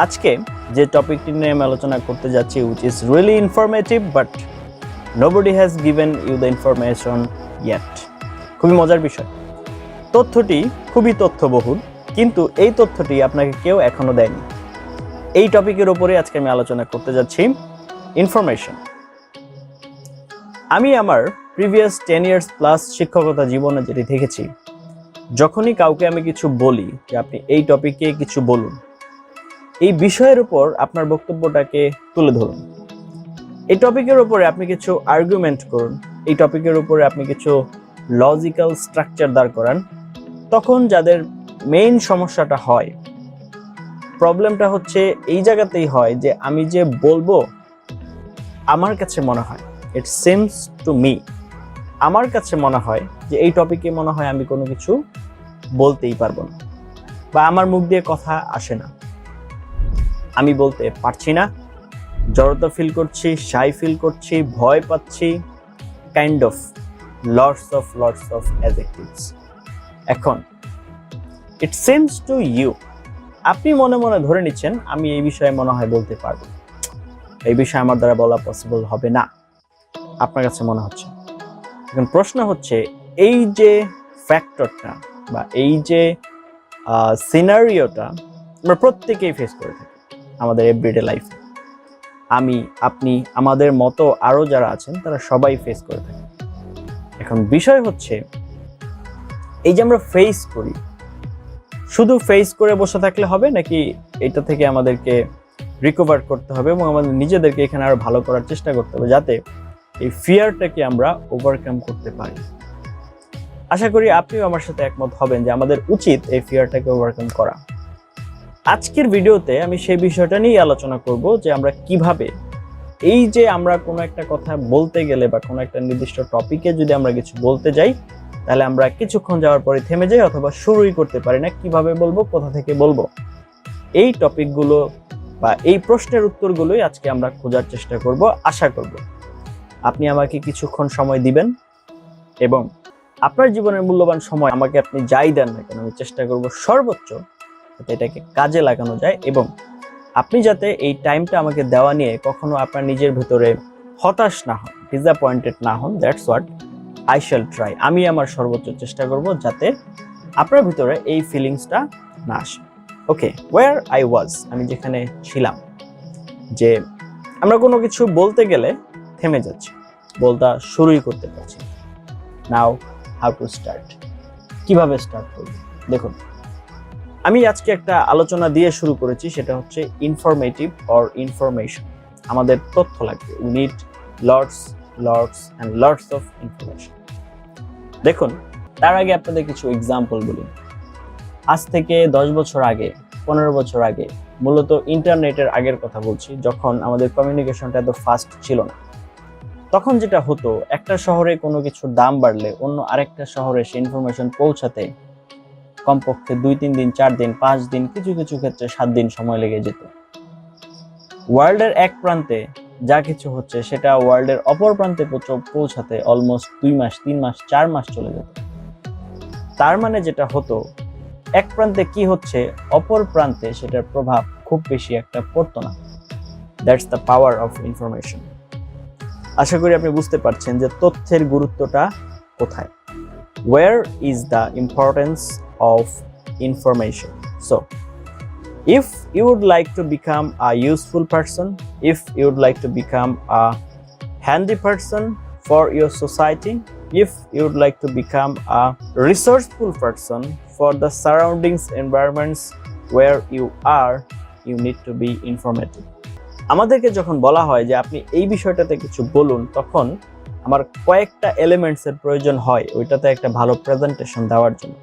আজকে যে টপিকটি নিয়ে আমি আলোচনা করতে যাচ্ছি, which is really informative but nobody has given you the information yet. খুবই মজার বিষয়। তথ্যটি খুবই তথ্যবহুল, কিন্তু এই তথ্যটি আপনাকে কেউ এখনো দেয়নি। এই টপিকের উপরে আজকে আমি আলোচনা করতে যাচ্ছি, ইনফরমেশন। আমি আমার প্রিভিয়াস 10 years প্লাস শিক্ষকতা জীবনে যেটি দেখেছি, যখনই কাউকে আমি কিছু বলি যে আপনি এই টপিকে কিছু বলুন, এই বিষয়ের উপর আপনার বক্তব্যটাকে তুলে ধরুন, এই টপিকের উপরে আপনি কিছু আর্গুমেন্ট করুন, এই টপিকের উপরে আপনি কিছু লজিক্যাল স্ট্রাকচার দাঁড় করান, তখন যাদের মেইন সমস্যাটা হয়, প্রবলেমটা হচ্ছে এই জায়গাতেই হয় যে আমি যে বলবো, আমার কাছে মনে হয়, ইট সিমস টু মি, আমার কাছে মনে হয় যে এই টপিকে মনে হয় আমি কোনো কিছু বলতেই পারবো না, বা আমার মুখ দিয়ে কথা আসে না, আমি বলতে পারছি না, জড়তা ফিল করছি, শাই ফিল করছি, ভয় পাচ্ছি, kind of lots of adjectives. এখন ইট সিমস টু ইউ, আপনি মনে মনে ধরে নিচ্ছেন আমি এই বিষয়ে মনে হয় বলতে পারবো, এই বিষয়ে আমার দ্বারা বলা পসিবল হবে না, আপনার কাছে মনে হচ্ছে। এখন প্রশ্ন হচ্ছে, এই যে ফ্যাক্টরটা বা এই যে সিনারিওটা আমরা প্রত্যেকেই ফেস করে থাকি আমাদের এভরিডে লাইফে। আমি, আপনি, আমাদের মতো আরো যারা আছেন তারা সবাই ফেস করে থাকে। এখন বিষয় হচ্ছে, এই যে আমরা ফেস করি, শুধু ফেস করে বসে থাকলে হবে নাকি এটা থেকে আমাদেরকে রিকভার করতে হবে এবং আমাদের নিজেদেরকে এখানে আরো ভালো করার চেষ্টা করতে হবে, যাতে এই ফিয়ারটাকে আমরা ওভারকাম করতে পারি। আশা করি আপনিও আমার সাথে একমত হবেন যে আমাদের উচিত এই ফিয়ারটাকে ওভারকাম করা। আজকের ভিডিওতে আমি সেই বিষয়টা নিয়ে আলোচনা করব যে আমরা কিভাবে, এই যে আমরা কোনো একটা কথা বলতে গেলে বা কোনো একটা নির্দিষ্ট টপিকে যদি আমরা কিছু বলতে যাই, তাহলে আমরা কিছুক্ষণ যাওয়ার পরে থেমে যাই অথবা শুরুই করতে পারি না, কিভাবে বলবো, কোথা থেকে বলবো। এই টপিকগুলো বা এই প্রশ্নের উত্তরগুলোই আজকে আমরা খোঁজার চেষ্টা করব। আশা করব আপনি আমাকে কিছুক্ষণ সময় দিবেন এবং আপনার জীবনের মূল্যবান সময় আমাকে আপনি যাই দেন না কেন, আমি চেষ্টা করব সর্বোচ্চ যাতে এটাকে কাজে লাগানো যায় এবং আপনি যাতে এই টাইমটা আমাকে দেওয়া নিয়ে কখনো আপনার নিজের ভেতরে হতাশ না হন, ডিসঅ্যাপয়েন্টেড না হন। That's what I shall try. আমি আমার সর্বোচ্চ চেষ্টা করব যাতে আপনার ভিতরে এই ফিলিংসটা না আসে। ওকে, ওয়ার আই ওয়াজ, আমি যেখানে ছিলাম, যে আমরা কোনো কিছু বলতে গেলে থেমে যাচ্ছি, বলতে শুরুই করতে পারছি। নাও হাউ টু স্টার্ট, কিভাবে স্টার্ট করব? দেখুন, আমি আজকে একটা আলোচনা দিয়ে শুরু করেছি, সেটা হচ্ছে ইনফরমেটিভ অর ইনফরমেশন। আমাদের তথ্য লাগবে, we need lots and lots of information. দেখুন, তার আগে আপনাদের কিছু এক্সাম্পল বলি। আজ থেকে 10 বছর আগে, 15 বছর আগে, মূলত ইন্টারনেটের আগের কথা বলছি, যখন আমাদের কমিউনিকেশনটা এত ফাস্ট ছিল না, তখন যেটা হতো, একটা শহরে কোনো কিছুর দাম বাড়লে অন্য আরেকটা শহরে সেই ইনফরমেশন পৌঁছাতে কমপক্ষে 2-3 দিন, 4 দিন, 5 দিন, কিছু কিছু ক্ষেত্রে 7 দিন সময় লেগে যেত। ওয়ার্ল্ডের এক প্রান্তে যা কিছু হচ্ছে সেটা ওয়ার্ল্ডের অপর প্রান্তে পৌঁছাতে অলমোস্ট 2 মাস, 3 মাস, 4 মাস চলে যেত। তার মানে যেটা হতো, এক প্রান্তে কি হচ্ছে অপর প্রান্তে সেটার প্রভাব খুব বেশি একটা পড়তো না। That's the power of information. আশা করি আপনি বুঝতে পারছেন যে তথ্যের গুরুত্বটা কোথায়। Where is the importance of information? So, if you would like to become a useful person, if you would like to become a handy person for your society, if you would like to become a resourceful person for the surroundings environments where you are, you need to be informative. আমাদেরকে যখন বলা হয় যে আপনি এই বিষয়টাতে কিছু বলুন, তখন আমার কয়েকটা এলিমেন্টসের প্রয়োজন হয় ওইটাতে একটা ভালো প্রেজেন্টেশন দেওয়ার জন্য।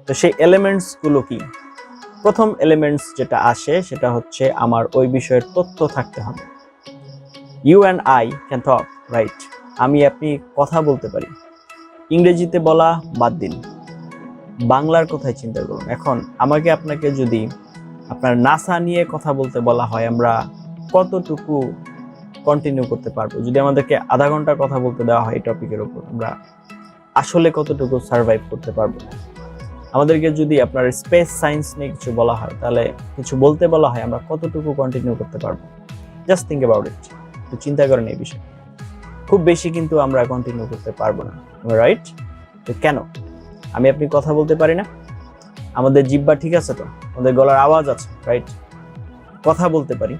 তো সেই এলিমেন্টসগুলো কি? প্রথম এলিমেন্টস যেটা আসে সেটা হচ্ছে আমার ওই বিষয়ের তথ্য থাকতে হবে। You and I can talk, right? আমি আপনি কথা বলতে পারি। ইংরেজিতে বলা বাদ দিন, বাংলার কথাই চিন্তা করুন। এখন আমাকে আপনাকে যদি আপনার নাসা নিয়ে কথা বলতে বলা হয়, আমরা কতটুকু কন্টিনিউ করতে পারবো? যদি আমাদেরকে আধা ঘন্টা কথা বলতে দেওয়া হয় এই টপিকের উপর, আমরা আসলে কতটুকু সার্ভাইভ করতে পারবো? আমাদেরকে যদি আপনার স্পেস সায়েন্স নিয়ে কিছু বলা হয়, তাহলে কিছু বলতে বলা হয়, আমরা কতটুকু কন্টিনিউ করতে পারবো? জাস্ট থিঙ্ক অ্যাবাউট ইট, একটু চিন্তা করেন এই বিষয়ে। খুব বেশি কিন্তু আমরা কন্টিনিউ করতে পারবো না, রাইট? তো কেন? আমি আপনি কথা বলতে পারি না? আমাদের জিহ্বা ঠিক আছে তো, আমাদের গলার আওয়াজ আছে, রাইট? কথা বলতে পারি,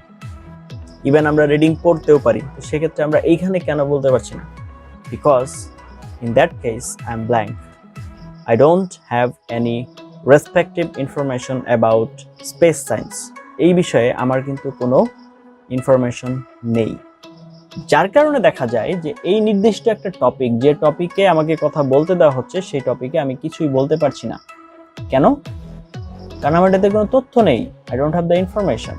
ইভেন আমরা রিডিং পড়তেও পারি, তো সেক্ষেত্রে আমরা এইখানে কেন বলতে পারছি না? Because in that case I am blank. I don't have any respective information about space science. এই বিষয়ে আমার কিন্তু কোনো ইনফরমেশন নেই, যার কারণে দেখা যায় যে এই নির্দিষ্ট একটা টপিক, যে টপিকে আমাকে কথা বলতে দেওয়া হচ্ছে, সেই টপিকে আমি কিছুই বলতে পারছি না। কেন? কারণ আমার এটাতে কোনো তথ্য নেই। I don't have the information.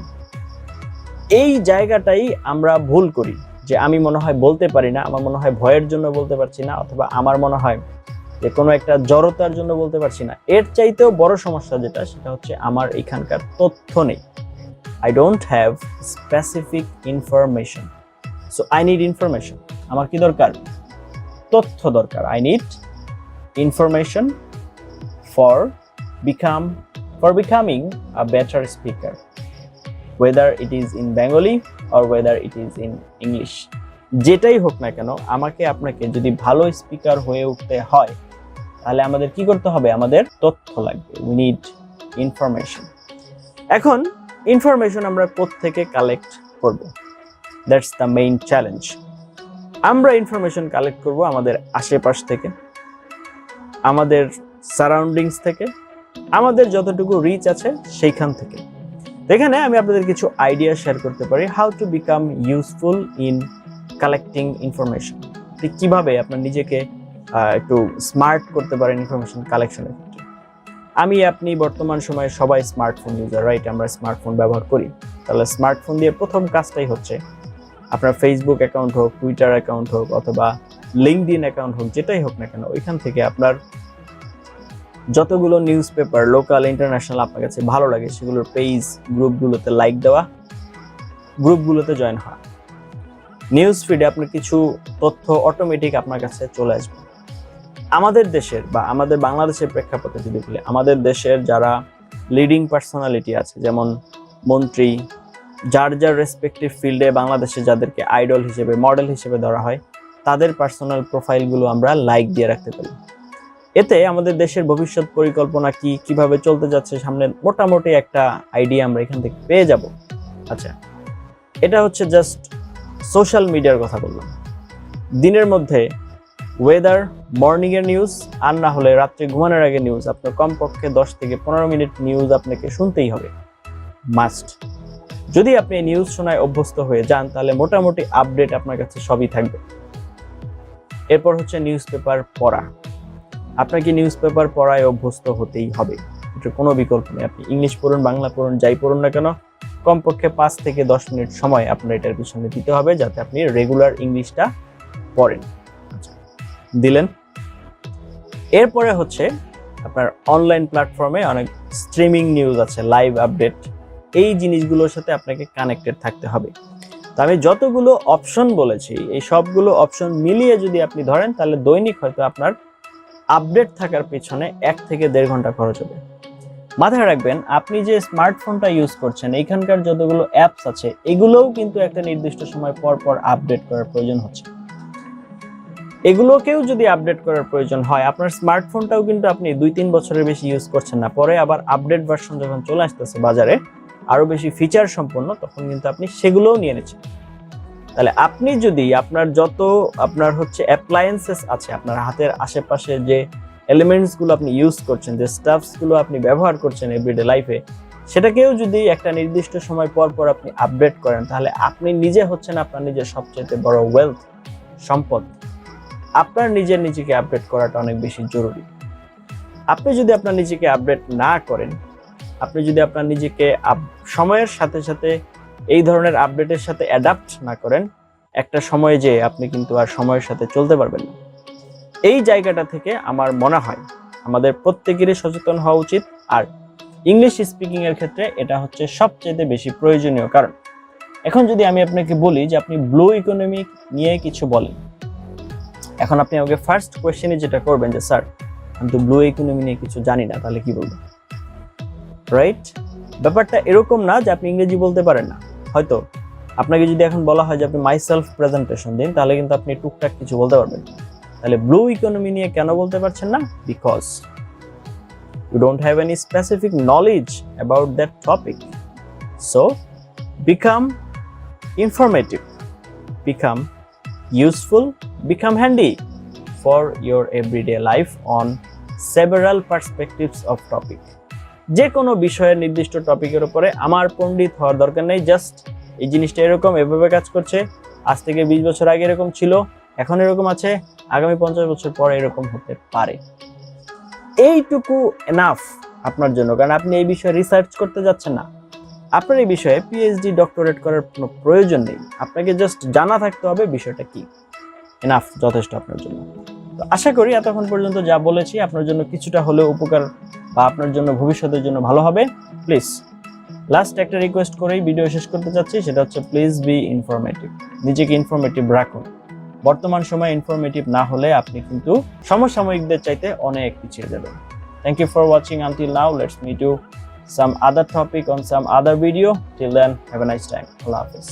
এই জায়গাটাই আমরা ভুল করি, যে আমি মনে হয় বলতে পারি না, আমার মনে হয় ভয়ের জন্য বলতে পারছি না, অথবা আমার মনে হয় যে কোনো একটা জড়তার জন্য বলতে পারছি না। এর চাইতেও বড় সমস্যা যেটা, সেটা হচ্ছে আমার এখানকার তথ্য নেই। I don't have specific information. So I need information. আমার কি দরকার? তথ্য দরকার। I need information for becoming a better speaker, whether it is in Bengali or whether it is in English. যেটাই হোক না কেন, আমাকে আপনাকে যদি ভালো স্পিকার হয়ে উঠতে হয়, তাহলে আমাদের কি করতে হবে? আমাদের তথ্য লাগবে। We need information. এখন ইনফরমেশন আমরা কোত্থেকে কালেক্ট করব? That's the main challenge. আমরা ইনফরমেশন কালেক্ট করব আমাদের আশেপাশ থেকে, আমাদের সারাউন্ডিংস থেকে, আমাদের যতটুকু রিচ আছে সেইখান থেকে। এখানে আমি আপনাদের কিছু আইডিয়া শেয়ার করতে পারি, how to become useful in collecting information. কিভাবে আপনার নিজেকে একটু স্মার্ট করতে পারেন ইনফরমেশন কালেকশনের ক্ষেত্রে। আমি আপনি বর্তমান সময়ে সবাই স্মার্টফোন ইউজার, রাইট? আমরা স্মার্টফোন ব্যবহার করি। তাহলে স্মার্টফোন দিয়ে প্রথম কাজটাই হচ্ছে আপনার ফেসবুক অ্যাকাউন্ট হোক, টুইটার অ্যাকাউন্ট হোক, অথবা লিঙ্কডইন অ্যাকাউন্ট হোক, যেটাই হোক না কেন, ওইখান থেকে আপনার যতগুলো নিউজ পেপার, লোকাল ইন্টারন্যাশনাল আপনার কাছে ভালো লাগে, সেগুলোর পেজ, গ্রুপগুলোতে লাইক দেওয়া, গ্রুপগুলোতে জয়েন হওয়া। নিউজ ফিডে আপনার কিছু তথ্য অটোমেটিক আপনার কাছে চলে আসবে। আমাদের দেশের বা আমাদের বাংলাদেশের প্রেক্ষাপটে যদি বলি, আমাদের দেশের যারা লিডিং পার্সোনালিটি আছে, যেমন মন্ত্রী, যার যার রেসপেক্টিভ ফিল্ডে বাংলাদেশে যাদেরকে আইডল হিসেবে, মডেল হিসেবে ধরা হয়, তাদের পার্সোনাল প্রোফাইলগুলো আমরা লাইক দিয়ে রাখতে পারি। এতে আমাদের দেশের ভবিষ্যৎ পরিকল্পনা কি, কিভাবে চলতে যাচ্ছে সামনে, মোটামুটি একটা আইডিয়া আমরা এখান থেকে পেয়ে যাব। আচ্ছা, এটা হচ্ছে জাস্ট সোশ্যাল মিডিয়ার কথা বললাম। দিনের মধ্যে ওয়েদার, মর্নিং এর নিউজ, আর না হলে রাত্রে ঘুমানোর আগে নিউজ, আপনার কমপক্ষে 10 থেকে 15 মিনিট নিউজ আপনাকে শুনতেই হবে, মাস্ট। যদি আপনি নিউজ শোনায় অভ্যস্ত হয়ে যান, তাহলে মোটামুটি আপডেট আপনার কাছে সবই থাকবে। এরপর হচ্ছে নিউজ পেপার পড়া। আপনাকে নিউজ পেপার পড়ায় অভ্যস্ত হতেই হবে, এটার কোনো বিকল্প নেই। আপনি ইংলিশ পড়ুন, বাংলা পড়ুন, যাই পড়ুন না কেন, কমপক্ষে 5 থেকে 10 মিনিট সময় আপনার এটার পিছনে দিতে হবে, যাতে আপনি রেগুলার ইংলিশটা পড়েন। দিলেন। এরপরে হচ্ছে আপনার অনলাইন প্ল্যাটফর্মে অনেক স্ট্রিমিং নিউজ আছে, লাইভ আপডেট, এই জিনিসগুলোর সাথে আপনাকে কানেক্টেড থাকতে হবে। তো আমি যতগুলো অপশন বলেছি, এই সবগুলো অপশন মিলিয়ে যদি আপনি ধরেন, তাহলে দৈনিক হয়তো আপনার আপডেট থাকার পেছনে 1 থেকে 1.5 ঘন্টা খরচ হবে। মাথায় রাখবেন, আপনি যে স্মার্টফোনটা ইউজ করছেন, এইখানকার যতগুলো অ্যাপস আছে, এগুলোও কিন্তু একটা নির্দিষ্ট সময় পর পর আপডেট করার প্রয়োজন হচ্ছে। এগুলোকেও যদি আপডেট করার প্রয়োজন হয়, আপনার স্মার্টফোনটাও কিন্তু আপনি 2-3 বছরের বেশি ইউজ করছেন না, পরে আবার আপডেট ভার্সন যখন চলে আসতেছে বাজারে আরো বেশি ফিচার সম্পন্ন, তখন কিন্তু আপনি সেগুলোও নিয়ে নিচ্ছেন। তাহলে আপনি যদি আপনার হচ্ছে অ্যাপ্লায়েন্সেস আছে, আপনার হাতের আশেপাশে যে এলিমেন্টস গুলো আপনি ইউজ করছেন, যে স্টাফস গুলো আপনি ব্যবহার করছেন এভরিডে লাইফে, সেটাকেও যদি একটা নির্দিষ্ট সময় পর পর আপনি আপডেট করেন, তাহলে আপনি নিজে হচ্ছেন আপনার নিজের সবচেয়ে বড় ওয়েলথ, সম্পদ। আপনার নিজেকে আপডেট করাটা অনেক বেশি জরুরি। আপনি যদি আপনার নিজেকে আপডেট না করেন, আপনি যদি আপনার নিজেকে সময়ের সাথে সাথে এই ধরনের আপডেটের সাথে অ্যাডাপ্ট না করেন, একটা সময় যে আপনি কিন্তু আর সময়ের সাথে চলতে পারবেন না। এই জায়গাটা থেকে আমার মনে হয় আমাদের প্রত্যেকেরই সচেতন হওয়া উচিত। আর ইংলিশ স্পিকিং এর ক্ষেত্রে এটা হচ্ছে সবচেয়ে বেশি প্রয়োজনীয়। কারণ এখন যদি আমি আপনাকে বলি যে আপনি ব্লু ইকোনমি নিয়ে কিছু বলেন, এখন আপনি আমাকে ফার্স্ট কোয়েশ্চেনে যেটা করবেন যে স্যার আমি তো ব্লু ইকোনমি নিয়ে কিছু জানি না, তাহলে কি বলবো, রাইট? ব্যাপারটা এরকম না যে আপনি ইংরেজি বলতে পারেন না। হয়তো আপনাকে যদি এখন বলা হয় যে আপনি মাইসেলফ প্রেজেন্টেশন দিন, তাহলে কিন্তু আপনি টুকটাক কিছু বলতে পারবেন। তাহলে ব্লু ইকোনমি নিয়ে কেন বলতে পারছেন না? Because you don't have any specific knowledge about that topic. So become informative, become useful, become handy for your everyday life on several perspectives of topic. যে কোনো বিষয়ের নির্দিষ্ট টপিকের উপরে আমার পণ্ডিত হওয়ার দরকার নেই, জাস্ট এই জিনিসটা এরকম এভাবে কাজ করছে, আজ থেকে 20 বছর আগে এরকম ছিল, এখন এরকম আছে, আগামী 50 বছর পরে এরকম হতে পারে। এইটুকু এনাফ আপনার জন্য, কারণ আপনি এই বিষয়ে রিসার্চ করতে যাচ্ছেন না, আপনার এই বিষয়ে পিএইচডি ডক্টরেট করার কোনো প্রয়োজন নেই, আপনাকে জাস্ট জানা থাকতে হবে বিষয়টা কি। এনাফ, যথেষ্ট আপনার জন্য। তো আশা করি এতক্ষণ পর্যন্ত যা বলেছি আপনার জন্য কিছুটা হলেও উপকার বা আপনার জন্য ভবিষ্যতের জন্য ভালো হবে। প্লিজ লাস্ট একটা রিকোয়েস্ট করেই ভিডিও শেষ করতে চাচ্ছি, সেটা হচ্ছে প্লিজ বি ইনফরমেটিভ, নিজেকে ইনফরমেটিভ রাখুন। বর্তমান সময়ে ইনফরমেটিভ না হলে আপনি কিন্তু সমসাময়িকদের চাইতে অনেক পিছিয়ে যাবেন। Thank you for watching until now. Let's meet you some other topic on some other video. Till then, have a nice time. Allah Hafiz.